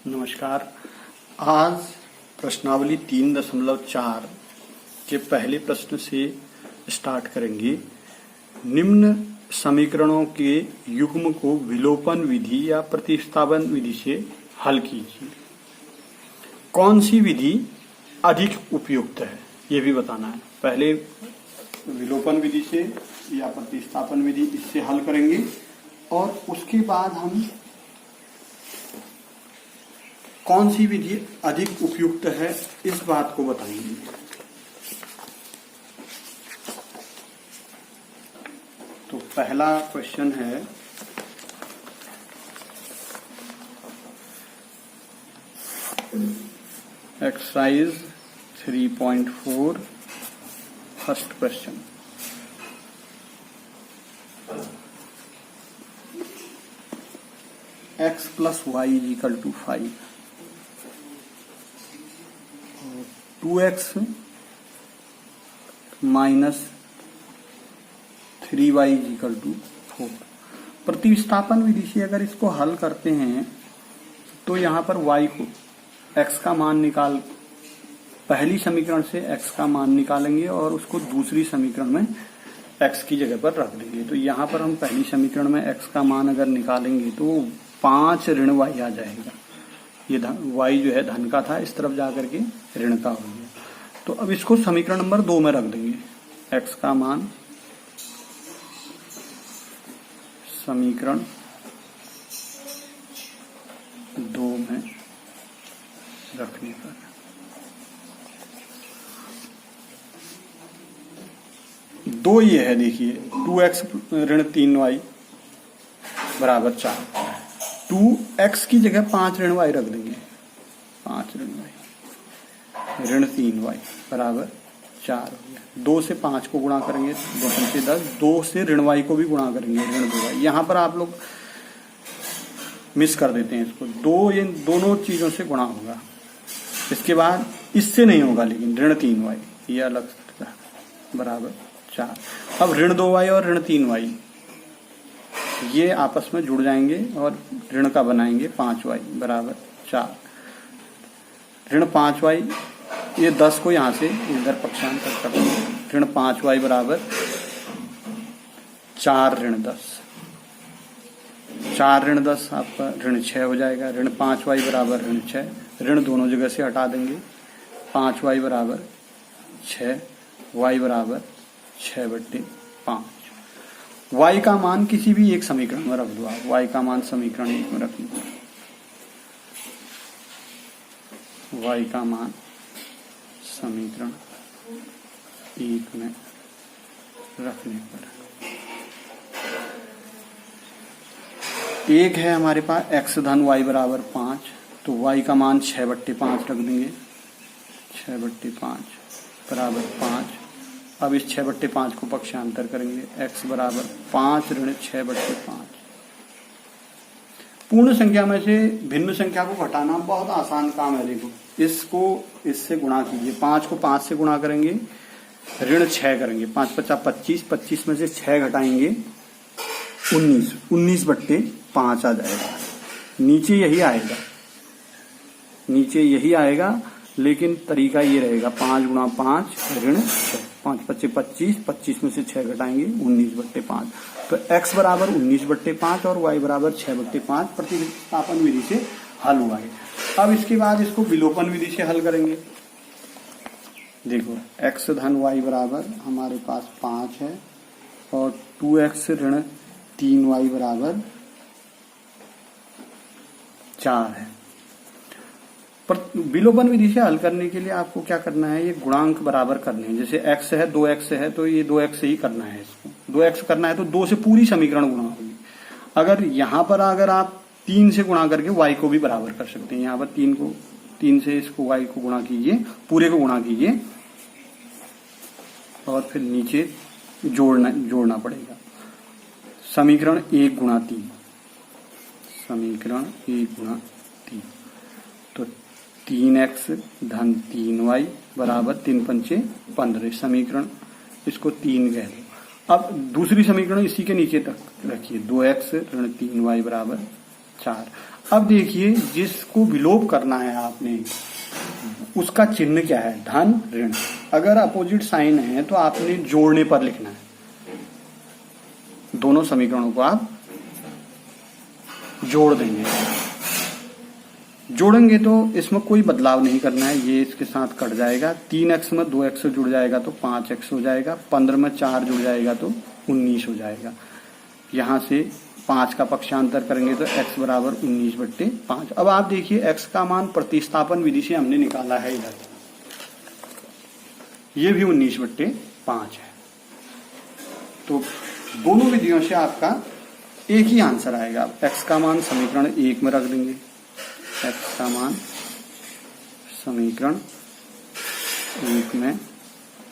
नमस्कार। आज प्रश्नावली 3.4 के पहले प्रश्न से स्टार्ट करेंगे। निम्न समीकरणों के युग्म को विलोपन विधि या प्रतिस्थापन विधि से हल कीजिए। कौन सी विधि अधिक उपयुक्त है ये भी बताना है। पहले विलोपन विधि से या प्रतिस्थापन विधि इससे हल करेंगे और उसके बाद हम कौन सी विधि अधिक उपयुक्त है इस बात को बताएंगे। तो पहला क्वेश्चन है exercise 3.4 first question. x plus y is equal to 5, 2x minus 3y is equal to 4। प्रतिस्थापन विधि से अगर इसको हल करते हैं तो यहाँ पर y को x का मान पहली समीकरण से x का मान निकालेंगे और उसको दूसरी समीकरण में x की जगह पर रख देंगे। तो यहाँ पर हम पहली समीकरण में x का मान अगर निकालेंगे तो 5 ऋण y आ जाएगा। ये y जो है धन का था, इस तरफ जाकर के ऋण का हो गया। तो अब इसको समीकरण नंबर 2 में रख देंगे। x का मान समीकरण 2 में रखने पर 2 ये है, देखिए 2x ऋण 3y बराबर 4। 2x की जगह 5 ऋण y रख देंगे। 5 ऋण y ऋण 3y बराबर 4 हो गया। 2 से 5 को गुणा करेंगे 2 5 10। 2 से ऋण y को भी गुणा करेंगे ऋण 2y। यहाँ पर आप लोग मिस कर देते हैं इसको। 2 ये दोनों चीजों से गुणा होगा। इसके बाद इससे नहीं होगा, लेकिन ऋण 3y ये अलग बराबर 4। अब ऋण 2y और ऋण 3y ये आपस में जुड़ जाएंगे और ऋण का बनाएंगे 5y बराबर 4। ऋण 5y ये 10 को यहां से इधर पक्षांतर कर देंगे। ऋण 5y बराबर 4 ऋण 10। 4 ऋण 10 आपका ऋण 6 हो जाएगा। ऋण 5y बराबर ऋण 6। ऋण दोनों जगह से हटा देंगे। 5y बराबर 6, y बराबर 6/5। y का मान किसी भी एक समीकरण में रख दो आप। y का मान समीकरण 1 में रख लो। y का मान समीकरण 1 में रखने पर 1 है हमारे पास। x धन y बराबर 5, तो y का मान 6/5 रख देंगे। 6/5 बराबर 5। अब इस 6/5 को पक्षांतर करेंगे। x बराबर 5 ऋण 6/5। पूर्ण संख्या में से भिन्न संख्या को घटाना बहुत आसान काम है। देखो, इसको इससे गुणा कीजिए। 5 को 5 से गुणा करेंगे, ऋण 6 करेंगे। 5 5 25, 25 में से 6 घटाएंगे 19, 19/5 आ जाएगा। नीचे यही आएगा, लेकिन तरीका ये रहेगा 5 गुणा 5 ऋण 6। 5 5 25, 25 में से 6 घटाएंगे 19/5। तो x बराबर 19/5 और y बराबर 6/5 प्रतिस्थापन विधि से हल हुआ है। अब इसके बाद इसको विलोपन विधि से हल करेंगे। देखो, x धन y बराबर हमारे पास 5 है और 2x ऋण 3y बराबर 4 है। पर विलोपन विधि से हल करने के लिए आपको क्या करना है, ये गुणांक बराबर करने हैं। जैसे x है 2x है तो ये 2x से ही करना है। इसको 2x करना है तो 2 से पूरी समीकरण गुणा होगी। अगर यहाँ पर अगर आप 3 से गुणा करके y को भी बराबर कर सकते हैं। यहाँ पर 3 से इसको y को गुणा कीजिए, पूरे को गुणा कीजिए और फिर नीचे जोड़ना पड़ेगा। समीकरण 1 गुणा 3, समीकरण 1 गुणा 3, तो 3x धन 3y बराबर 3 पंचे 15। समीकरण इसको 3 कह दो। अब दूसरी समीकरण इसी के नीचे तक रखिए। 2x ऋण 3y बराबर 4। अब देखिए जिसको विलोप करना है आपने, उसका चिन्ह क्या है, धन ऋण। अगर अपोजिट साइन है तो आपने जोड़ने पर लिखना है, दोनों समीकरणों को आप जोड़ देंगे। जोड़ेंगे तो इसमें कोई बदलाव नहीं करना है, ये इसके साथ कट जाएगा। 3x में 2x जुड़ जाएगा तो 5x हो जाएगा। 15 में 4 जुड़ जाएगा तो 19 हो जाएगा। यहां से 5 का पक्षांतर करेंगे तो x बराबर 19/5। अब आप देखिए x का मान प्रतिस्थापन विधि से हमने निकाला है इधर, ये भी 19/5 है। तो दोनों विधियों से आपका एक ही आंसर आएगा। x का मान समीकरण 1 में रख देंगे, x का मान समीकरण 1 में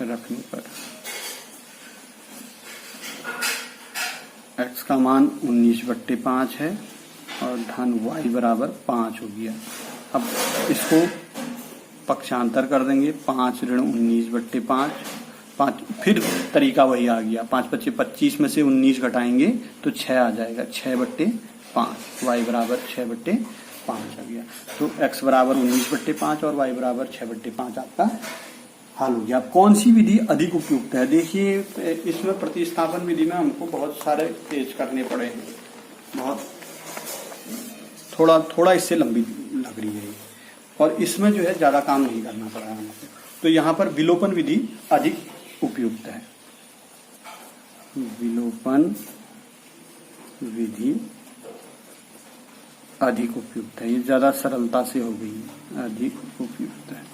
रखने पर x का मान 19/5 है और धन y बराबर 5 हो गया। अब इसको पक्षांतर कर देंगे, 5 ऋण 19/5, 5 फिर तरीका वही आ गया, 5 5 25 में से 19 घटाएंगे तो 6 आ जाएगा, 6/5, y बराबर 6/5 आ गया। तो x बराबर 19/5 और y बराबर 6/5 आपका हल हो गया। कौन सी विधि अधिक उपयुक्त है? देखिए इसमें प्रतिस्थापन विधि में हमको बहुत सारे पेज करने पड़े हैं, बहुत थोड़ा इससे लंबी लग रही है और इसमें जो है ज्यादा काम नहीं करना पड़ा हमको। तो यहाँ पर विलोपन विधि अधिक उपयुक्त है। विलोपन विधि अधिक उपयुक्त है, ये ज्यादा सरलता से हो गई, अधिक उपयुक्त है।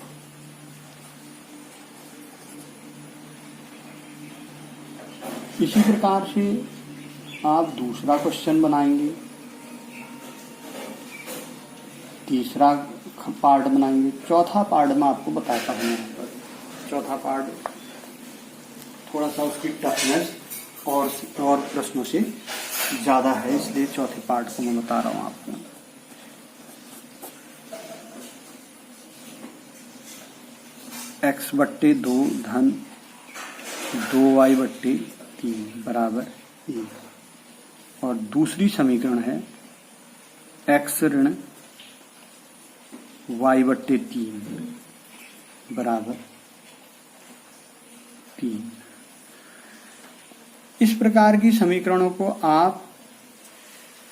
इसी प्रकार से आप दूसरा क्वेश्चन बनाएंगे, तीसरा पार्ट बनाएंगे, चौथा पार्ट में आपको बताता हूँ। यहाँ पर चौथा पार्ट थोड़ा सा उसकी टफनेस और प्रश्नों से ज्यादा है, इसलिए चौथे पार्ट को मैं बता रहा हूँ आपको। x/2 धन 2y/3 बराबर 1 और दूसरी समीकरण है x ऋण y/3 बराबर 3। इस प्रकार की समीकरणों को आप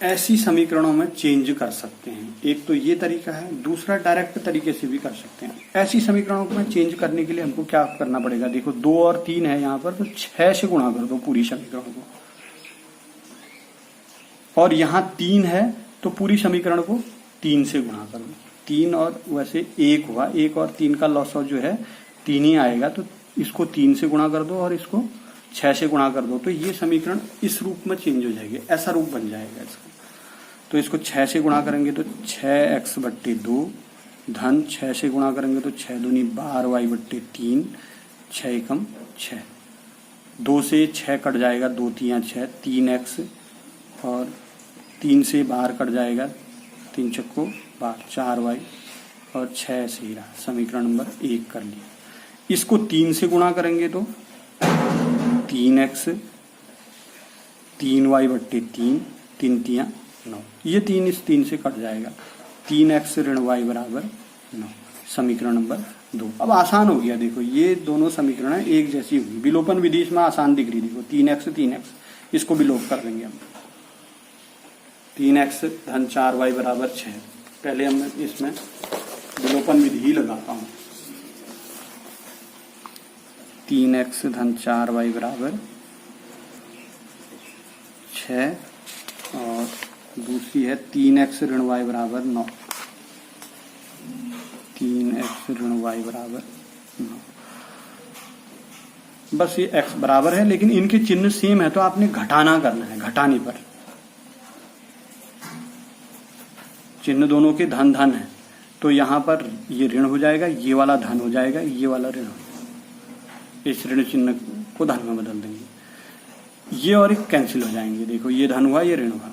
ऐसी समीकरणों में चेंज कर सकते हैं। एक तो ये तरीका है, दूसरा डायरेक्ट तरीके से भी कर सकते हैं। ऐसी समीकरणों को चेंज करने के लिए हमको क्या करना पड़ेगा, देखो 2 और 3 है यहाँ पर, तो 6 से गुणा कर दो पूरी समीकरण को, और यहाँ 3 है तो पूरी समीकरण को 3 से गुणा कर दो। 3 और वैसे 1 हुआ, 1 और 3 का लॉस जो है 3 ही आएगा, तो इसको 3 से गुणा कर दो और इसको 6 से गुणा कर दो, तो ये समीकरण इस रूप में चेंज हो जाएगी, ऐसा रूप बन जाएगा इसका। तो इसको 6 से गुणा करेंगे तो 6x/2 धन 6 से गुणा करेंगे तो 6 दूनी 12y/3, 6 एकम 6, 2 से 6 कट जाएगा, 2 तियां 6, 3x और 3 से बाहर कट जाएगा, 3 चक्को 12, 4y और 6 ऐसे ही रहा। समीकरण नंबर 1 कर लिया। इसको 3 से गुणा करेंगे तो 3x 3y/3, 3 तियां 9, ये 3 इस 3 से कट जाएगा, 3x ऋण y बराबर 9। समीकरण नंबर 2। अब आसान हो गया, देखो ये दोनों समीकरण एक जैसी होगी। विलोपन विधि इसमें आसान दिख रही, देखो 3x, इसको विलोप कर देंगे हम। 3x धन 4y बराबर 6। पहले हम इसमें विलोपन विधि ही लगाता हूं। 3x धन 4y बराबर 6 और दूसरी है 3x ऋण y बराबर 9। 3x ऋण y बराबर 9। बस ये x बराबर है, लेकिन इनके चिन्ह सेम है तो आपने घटाना करना है। घटाने पर चिन्ह दोनों के धन धन है, तो यहां पर ये ऋण हो जाएगा, ये वाला धन हो जाएगा, ये वाला ऋण हो जाएगा। इस ऋण चिन्ह को धन में बदल देंगे, ये और एक कैंसिल हो जाएंगे। देखो ये धन हुआ, ये ऋण हुआ,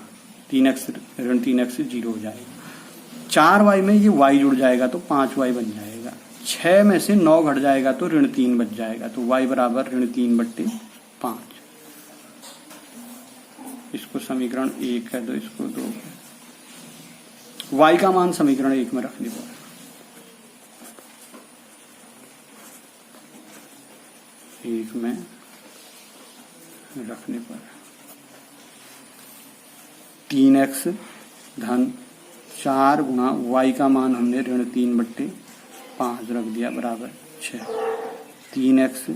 3x ऋण 3x 0 हो जाएगा। 4y में ये y जुड़ जाएगा तो 5y बन जाएगा। 6 में से 9 घट जाएगा तो ऋण 3 बच जाएगा, तो y बराबर ऋण 3/5। इसको समीकरण 1 है, तो इसको 2। y का मान समीकरण 1 में रखने पर, एक में रखने पर 3x धन 4 गुणा y का मान हमने ऋण 3/5 रख दिया बराबर 6। 3x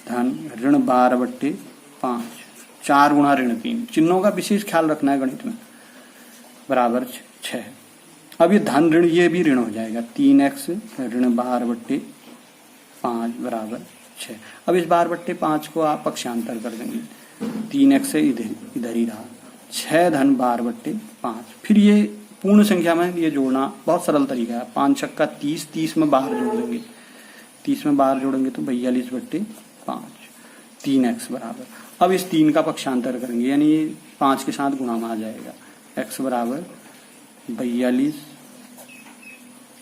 धन ऋण 12/5, 4 गुणा ऋण 3, चिन्हों का विशेष ख्याल रखना है गणित में, बराबर 6। अब ये धन ऋण ये भी ऋण हो जाएगा, 3x ऋण 12/5 बराबर 6। अब इस 12/5 को आप पक्षांतर कर देंगे, 3x से इधर ही रहा, 6 धन 12/5। फिर ये पूर्ण संख्या में ये जोड़ना बहुत सरल तरीका है, 5 छक्का 30, 30 में 12 जोड़ देंगे, 30 में 12 जोड़ेंगे तो 42/5, 3x बराबर। अब इस 3 का पक्षांतर करेंगे, यानी 5 के साथ गुणा में आ जाएगा, x बराबर 42,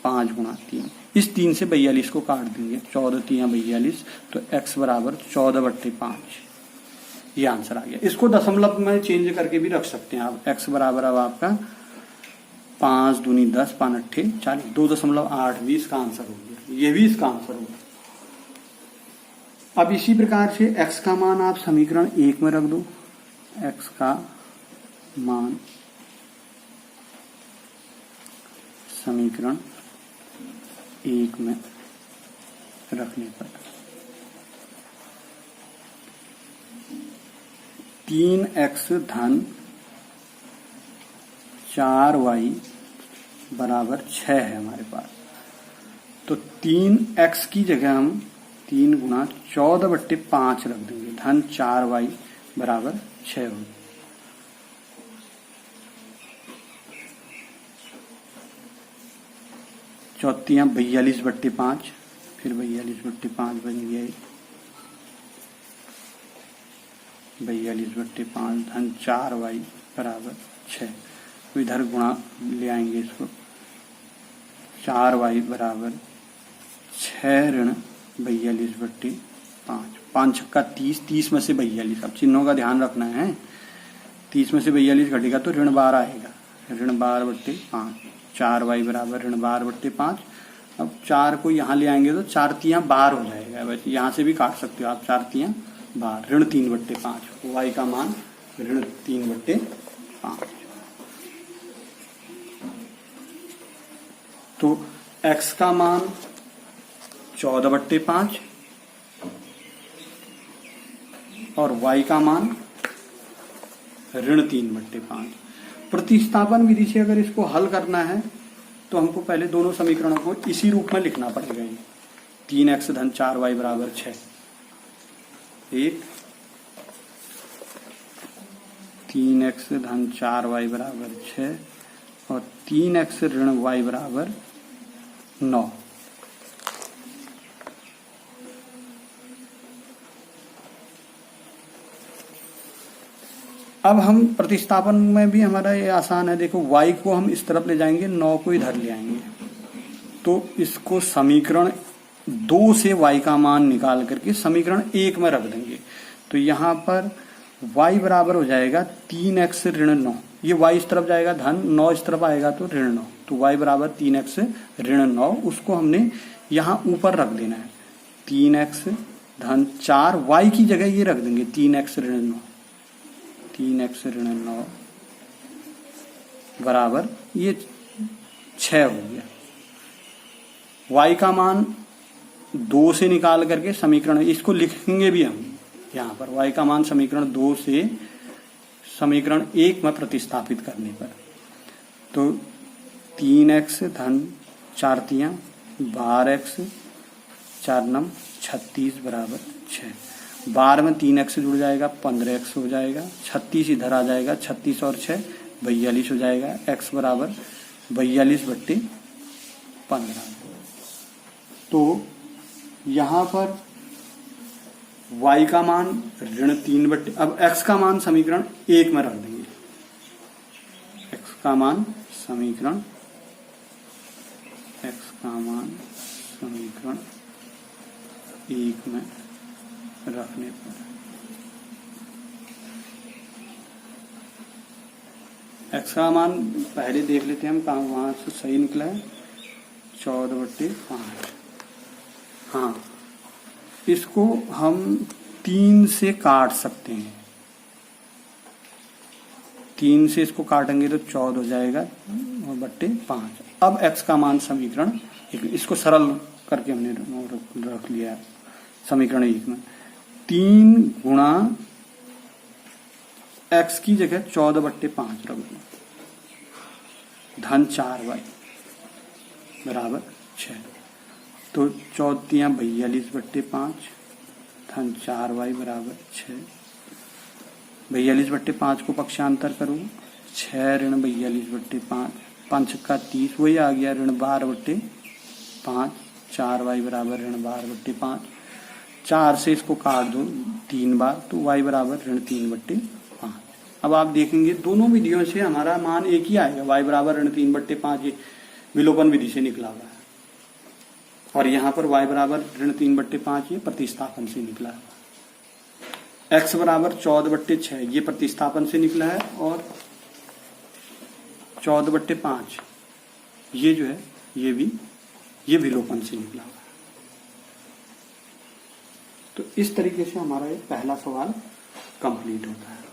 5 गुणा 3। इस 3 से 42 को काट देंगे, 14 3 42, तो x बराबर 14/5। ये आंसर आ गया। इसको दशमलव में चेंज करके भी रख सकते हैं आप, x बराबर अब आपका 5 दूनी 10, 5 अट्ठे 40, 2.8 भी इसका आंसर हो गया, ये भी इसका आंसर हो गया। अब इसी प्रकार से x का मान आप समीकरण 1 में रख दो, x का मान समीकरण 1 में रखने पर 3x धन 4y बराबर 6 है हमारे पास, तो 3x की जगह हम 3 गुणा 14/5 रख देंगे, धन 4y बराबर 6 होगी। चौथियां 42/5, फिर 42/5 बन गया, 42/5 धन 4y बराबर 6। तो इधर गुणा ले आएंगे इसको, 4y बराबर 6 ऋण 42/5, 5 छक्का 30, 30 में से 42, अब चिन्हों का ध्यान रखना है, 30 में से 42 घटेगा तो ऋण 12 आएगा, ऋण 12/5, 4y बराबर ऋण 12/5। अब 4 को यहाँ ले आएंगे तो 4 तियां 12 हो जाएगा, वैसे यहाँ से भी काट सकते हो आप, 4 तियां 12, ऋण 3/5, y का मान ऋण 3/5। तो x का मान 14/5 और y का मान ऋण 3/5। प्रतिस्थापन विधि से अगर इसको हल करना है तो हमको पहले दोनों समीकरणों को इसी रूप में लिखना पड़ेगा। 3x धन 4y बराबर 6, एक 3x धन 4y बराबर 6 और 3x ऋण y बराबर 9। अब हम प्रतिस्थापन में भी हमारा ये आसान है, देखो y को हम इस तरफ ले जाएंगे, 9 को इधर ले आएंगे, तो इसको समीकरण 2 से y का मान निकाल करके समीकरण 1 में रख देंगे। तो यहाँ पर y बराबर हो जाएगा 3x ऋण 9, ये y इस तरफ जाएगा धन, 9 इस तरफ आएगा तो ऋण 9, तो y बराबर 3x ऋण 9, उसको हमने यहाँ ऊपर रख देना है, 3x धन 4, y की जगह ये रख देंगे 3x ऋण 9, 3x ऋण 9 बराबर ये 6 हो गया। y का मान 2 से निकाल करके समीकरण, इसको लिखेंगे भी हम यहाँ पर, y का मान समीकरण 2 से समीकरण 1 में प्रतिस्थापित करने पर, तो 3x धन 4 तियां 12x 4 नम 36 बराबर 6। 12 में 3x जुड़ जाएगा, 15x हो जाएगा, 36 इधर आ जाएगा, 36 और 6 42 हो जाएगा, x बराबर 42/15। तो यहाँ पर y का मान ऋण 3/, अब x का मान समीकरण 1 में रख देंगे, x का मान समीकरण 1 में रखने पर एक्स का मान पहले देख लेते हैं हम कहाँ, वहां से सही निकला है 14/5। हाँ, इसको हम 3 से काट सकते हैं, 3 से इसको काटेंगे तो 14 हो जाएगा और बट्टे 5। अब x का मान समीकरण, इसको सरल करके हमने रख लिया है समीकरण 1 में। 3 गुणा x की जगह 14/5 रख दो, धन 4y बराबर 6। तो 4 42/5 धन 4y बराबर 6। 42/5 को पक्षांतर करो, 6 ऋण 42/5, 5 का 30, वही आ गया ऋण 12/5, 4y बराबर ऋण 12/5। 4 से इसको काट दो 3 बार, तो y बराबर ऋण 3/5। अब आप देखेंगे दोनों विधियों से हमारा मान एक ही आएगा, y बराबर ऋण 3/5, ये विलोपन विधि से निकला हुआ है, और यहाँ पर y बराबर ऋण 3/5 ये प्रतिस्थापन से निकला है। x बराबर 14/6 ये प्रतिस्थापन से निकला है, और 14/5 ये जो है ये विलोपन से निकला हुआ है। तो इस तरीके से हमारा ये पहला सवाल कंप्लीट होता है।